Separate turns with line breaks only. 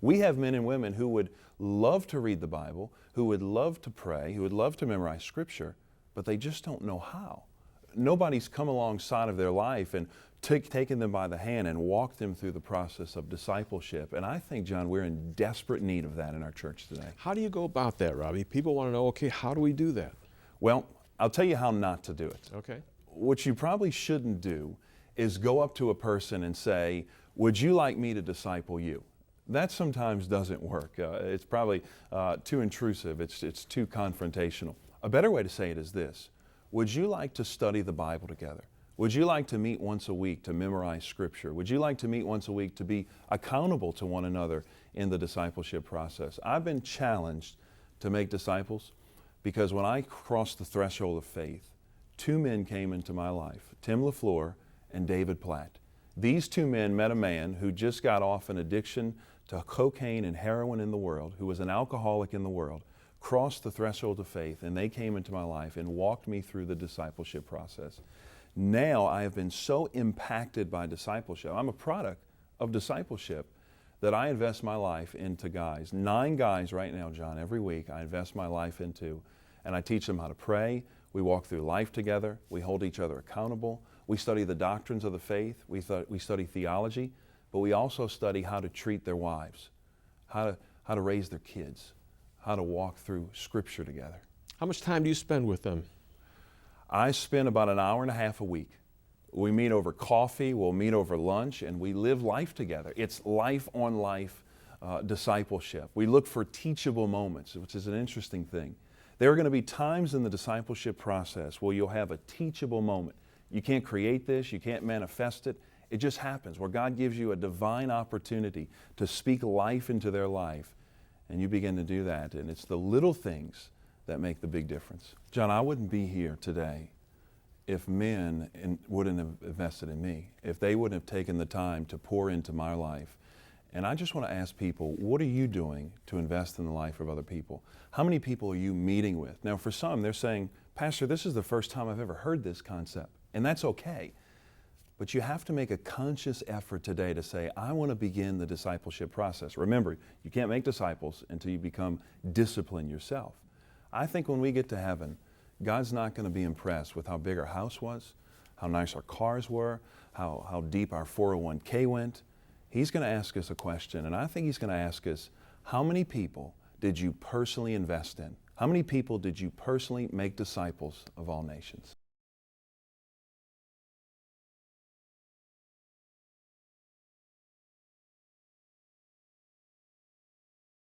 We have men and women who would love to read the Bible, who would love to pray, who would love to memorize Scripture, but they just don't know how. Nobody's come alongside of their life and taken them by the hand and walked them through the process of discipleship. And I think, John, we're in desperate need of that in our church today.
How do you go about that, Robby? People want to know, okay, how do we do that?
Well, I'll tell you how not to do it.
Okay.
What you probably shouldn't do is go up to a person and say, would you like me to disciple you? That sometimes doesn't work. It's probably too intrusive. It's too confrontational. A better way to say it is this. Would you like to study the Bible together? Would you like to meet once a week to memorize Scripture? Would you like to meet once a week to be accountable to one another in the discipleship process? I've been challenged to make disciples because when I crossed the threshold of faith, two men came into my life, Tim LaFleur and David Platt. These two men met a man who just got off an addiction to cocaine and heroin in the world, who was an alcoholic in the world, crossed the threshold of faith, and they came into my life and walked me through the discipleship process. Now I have been so impacted by discipleship. I'm a product of discipleship that I invest my life into guys. 9 guys right now, John, every week I invest my life into, and I teach them how to pray. We walk through life together. We hold each other accountable. We study the doctrines of the faith. We study theology, but we also study how to treat their wives, how to raise their kids, how to walk through Scripture together.
How much time do you spend with them?
I spend about an hour and a half a week. We meet over coffee, we'll meet over lunch, and we live life together. It's life-on-life discipleship. We look for teachable moments, which is an interesting thing. There are going to be times in the discipleship process where you'll have a teachable moment. You can't create this, you can't manifest it. It just happens where God gives you a divine opportunity to speak life into their life, and you begin to do that. And it's the little things that make the big difference. John, I wouldn't be here today if men wouldn't have invested in me, if they wouldn't have taken the time to pour into my life. And I just want to ask people, what are you doing to invest in the life of other people? How many people are you meeting with? Now, for some, they're saying, Pastor, this is the first time I've ever heard this concept, and that's okay. But you have to make a conscious effort today to say, I want to begin the discipleship process. Remember, you can't make disciples until you become disciplined yourself. I think when we get to heaven, God's not going to be impressed with how big our house was, how nice our cars were, how deep our 401k went. He's going to ask us a question, and I think He's going to ask us, how many people did you personally invest in? How many people did you personally make disciples of all nations?